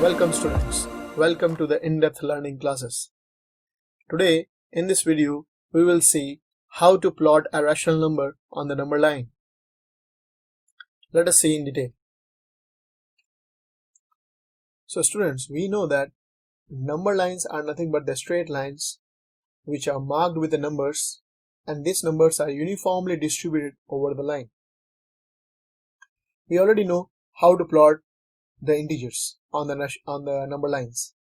Welcome students, welcome to the in-depth learning classes. Today in this video we will see how to plot a rational number on the number line. Let us see in detail. So students, we know that number lines are nothing but the straight lines which are marked with the numbers, and these numbers are uniformly distributed over the line. We already know how to plot the integers on the number lines.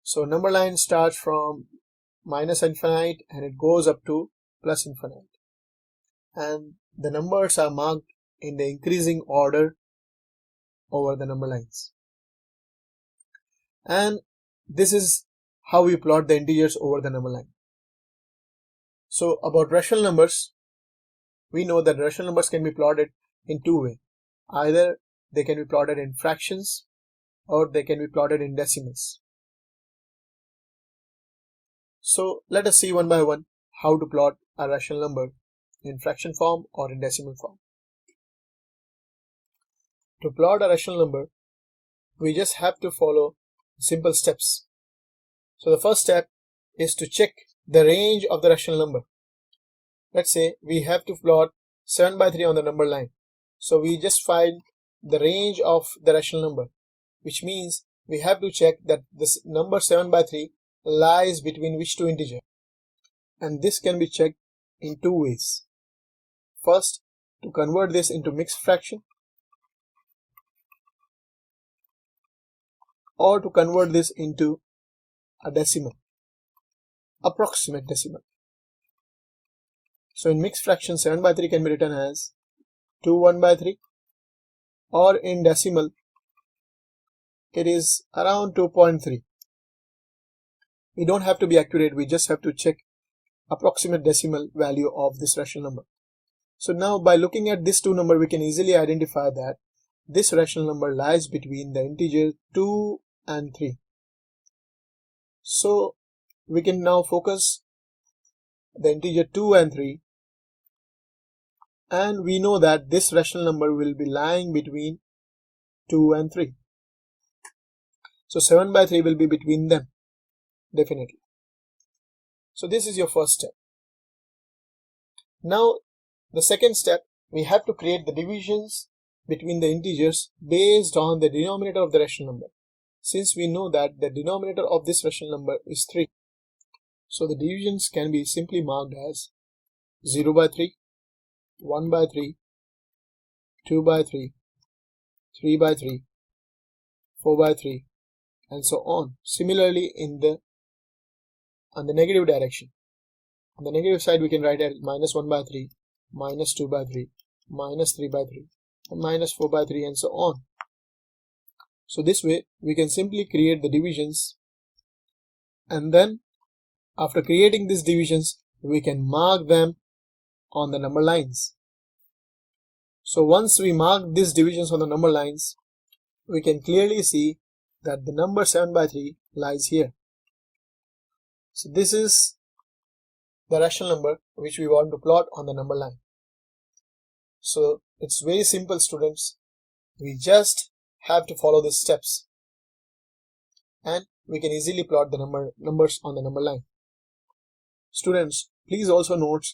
So number line starts from minus infinite and it goes up to plus infinite, and the numbers are marked in the increasing order over the number lines. And this is how we plot the integers over the number line. So about rational numbers, we know that rational numbers can be plotted in two ways. Either they can be plotted in fractions or they can be plotted in decimals. So let us see one by one how to plot a rational number in fraction form or in decimal form. To plot a rational number, we just have to follow simple steps. So the first step is to check the range of the rational number. Let's say we have to plot 7 by 3 on the number line. So we just find the range of the rational number, which means we have to check that this number 7 by 3 lies between which two integers. And this can be checked in two ways. First, to convert this into mixed fraction, or to convert this into a decimal, approximate decimal. So in mixed fraction, 7 by 3 can be written as 2 1 by 3, or in decimal it is around 2.3. We don't have to be accurate, we just have to check approximate decimal value of this rational number. So now by looking at this two number, we can easily identify that this rational number lies between the integer 2 and 3. So we can now focus the integer 2 and 3, and we know that this rational number will be lying between 2 and 3. So 7 by 3 will be between them, definitely. So this is your first step. Now the second step, we have to create the divisions between the integers based on the denominator of the rational number. Since we know that the denominator of this rational number is 3, so the divisions can be simply marked as 0 by 3, 1 by 3, 2 by 3, 3 by 3, 4 by 3, and so on. Similarly on the negative direction. On the negative side, we can write as minus 1 by 3, minus 2 by 3, minus 3 by 3, and minus 4 by 3, and so on. So this way we can simply create the divisions, and then after creating these divisions we can mark them on the number lines. So once we mark these divisions on the number lines, we can clearly see that the number 7 by 3 lies here. So this is the rational number which we want to plot on the number line. So it's very simple, students. We just have to follow these steps and we can easily plot the numbers on the number line. Students, please also note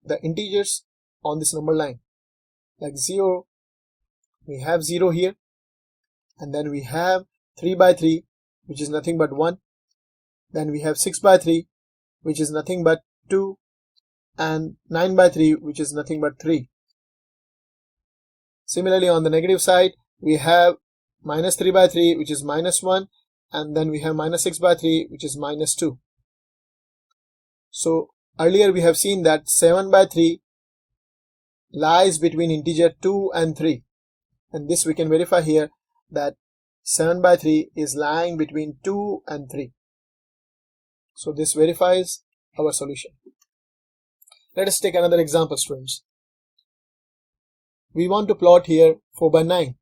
the integers on this number line. Like 0, we have 0 here, and then we have 3 by 3, which is nothing but 1. Then we have 6 by 3, which is nothing but 2, and 9 by 3, which is nothing but 3. Similarly, on the negative side, we have minus 3 by 3, which is minus 1, and then we have minus 6 by 3, which is minus 2. So earlier we have seen that 7 by 3 lies between integer 2 and 3, and this we can verify here that 7 by 3 is lying between 2 and 3. So this verifies our solution. Let us take another example, students. We want to plot here 4 by 9.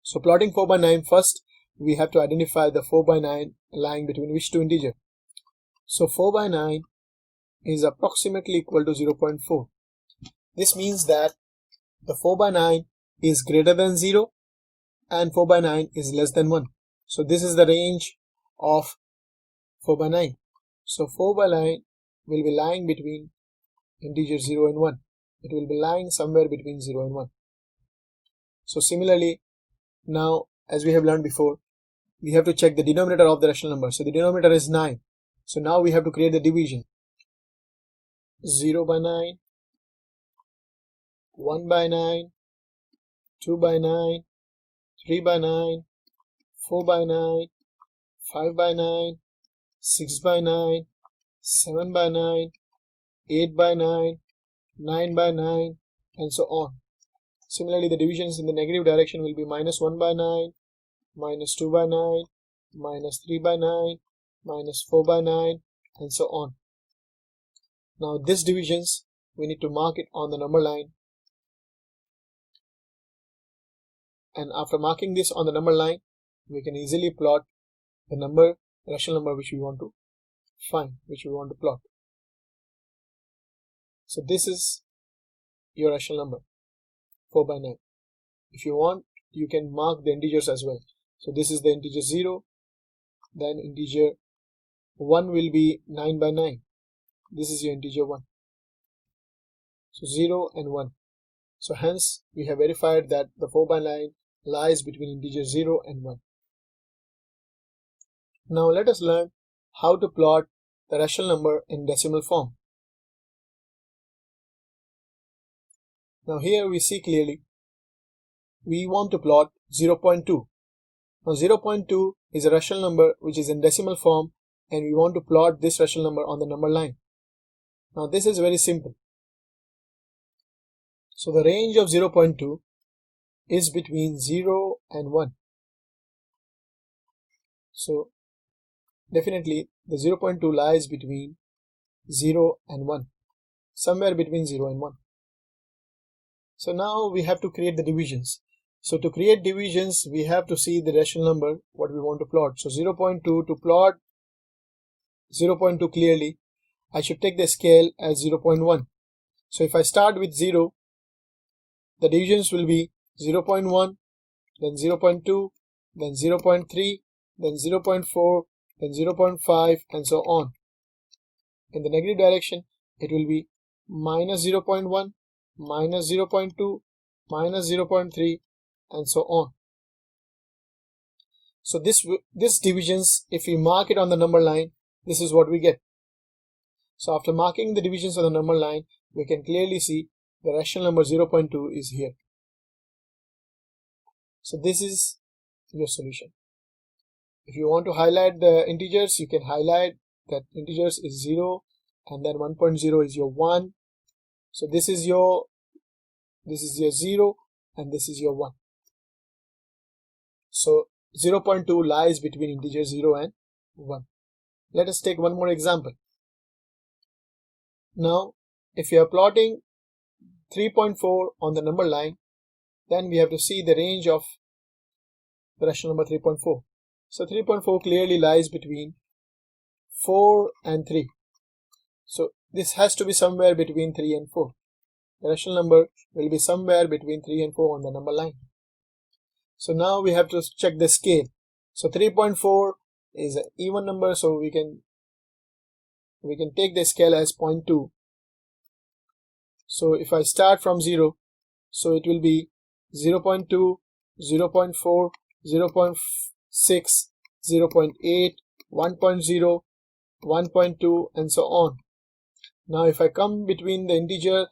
So plotting 4 by 9, first we have to identify the 4 by 9 lying between which two integers. So 4 by 9 is approximately equal to 0.4. This means that the 4 by 9 is greater than 0 and 4 by 9 is less than 1. So this is the range of 4 by 9. So 4 by 9 will be lying between integer 0 and 1. It will be lying somewhere between 0 and 1. So similarly, now as we have learned before, we have to check the denominator of the rational number. So the denominator is 9. So now we have to create the division. 0 by 9, 1 by 9, 2 by 9, 3 by 9, 4 by 9, 5 by 9, 6 by 9, 7 by 9, 8 by 9, 9 by 9, and so on. Similarly, the divisions in the negative direction will be minus 1 by 9, minus 2 by 9, minus 3 by 9, minus 4 by 9, and so on. Now these divisions, we need to mark it on the number line. And after marking this on the number line, we can easily plot the rational number which we want to find, which we want to plot. So this is your rational number, 4 by 9. If you want, you can mark the integers as well. So this is the integer 0, then integer 1 will be 9 by 9. This is your integer 1. So 0 and 1. So hence we have verified that the 4 by 9 lies between integer 0 and 1. Now let us learn how to plot the rational number in decimal form. Now here we see clearly we want to plot 0.2. Now 0.2 is a rational number which is in decimal form, and we want to plot this rational number on the number line. Now this is very simple. So the range of 0.2 is between 0 and 1. So definitely the 0.2 lies between 0 and 1, somewhere between 0 and 1. So now we have to create the divisions. So to create divisions, we have to see the rational number what we want to plot. So 0.2, to plot 0.2 clearly, I should take the scale as 0.1. So if I start with 0, the divisions will be 0.1, then 0.2, then 0.3, then 0.4, then 0.5, and so on. In the negative direction, it will be minus 0.1, minus 0.2, minus 0.3, and so on. So this divisions, if we mark it on the number line, this is what we get. So after marking the divisions on the number line, we can clearly see the rational number 0.2 is here. So this is your solution. If you want to highlight the integers, you can highlight that integers is 0, and then 1.0 is your 1. So this is your 0, and this is your 1. So 0.2 lies between integer 0 and 1. Let us take one more example. Now if you are plotting 3.4 on the number line, then we have to see the range of the rational number 3.4. So 3.4 clearly lies between 4 and 3. So this has to be somewhere between 3 and 4. The rational number will be somewhere between 3 and 4 on the number line. So now we have to check the scale. So 3.4 is an even number, so we can take the scale as 0.2. So if I start from 0, so it will be 0.2, 0.4, 0.6, 0.8, 1.0, 1.2, and so on. Now if I come between the integer,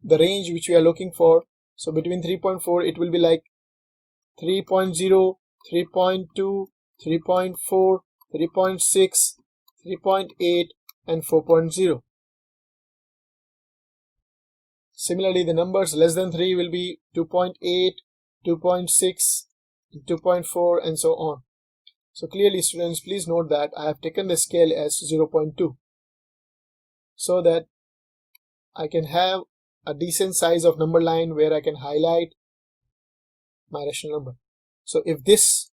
the range which we are looking for, so between 3.4 it will be like 3.0, 3.2, 3.4, 3.6, 3.8, and 4.0. Similarly, the numbers less than 3 will be 2.8, 2.6, 2.4, and so on. So clearly, students, please note that I have taken the scale as 0.2 so that I can have a decent size of number line where I can highlight my rational number. So if this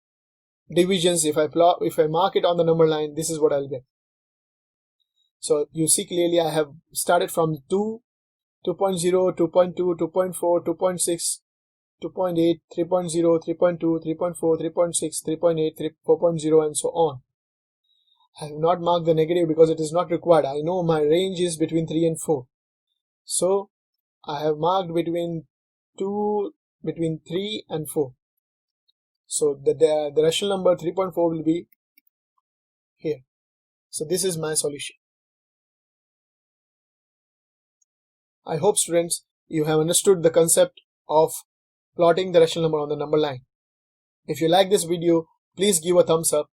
divisions, if I mark it on the number line, this is what I'll get. So you see clearly I have started from 2, 2.0, 2.2, 2.4, 2.6, 2.8, 3.0, 3.2, 3.4, 3.6, 3.8, 4.0 and so on. I have not marked the negative because it is not required. I know my range is between 3 and 4. So I have marked between 3 and 4. So the rational number 3.4 will be here. So this is my solution. I hope, students, you have understood the concept of plotting the rational number on the number line. If you like this video, please give a thumbs up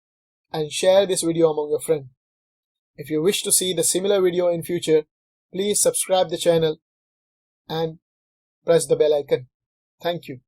and share this video among your friends. If you wish to see the similar video in future, please subscribe the channel and press the bell icon. Thank you.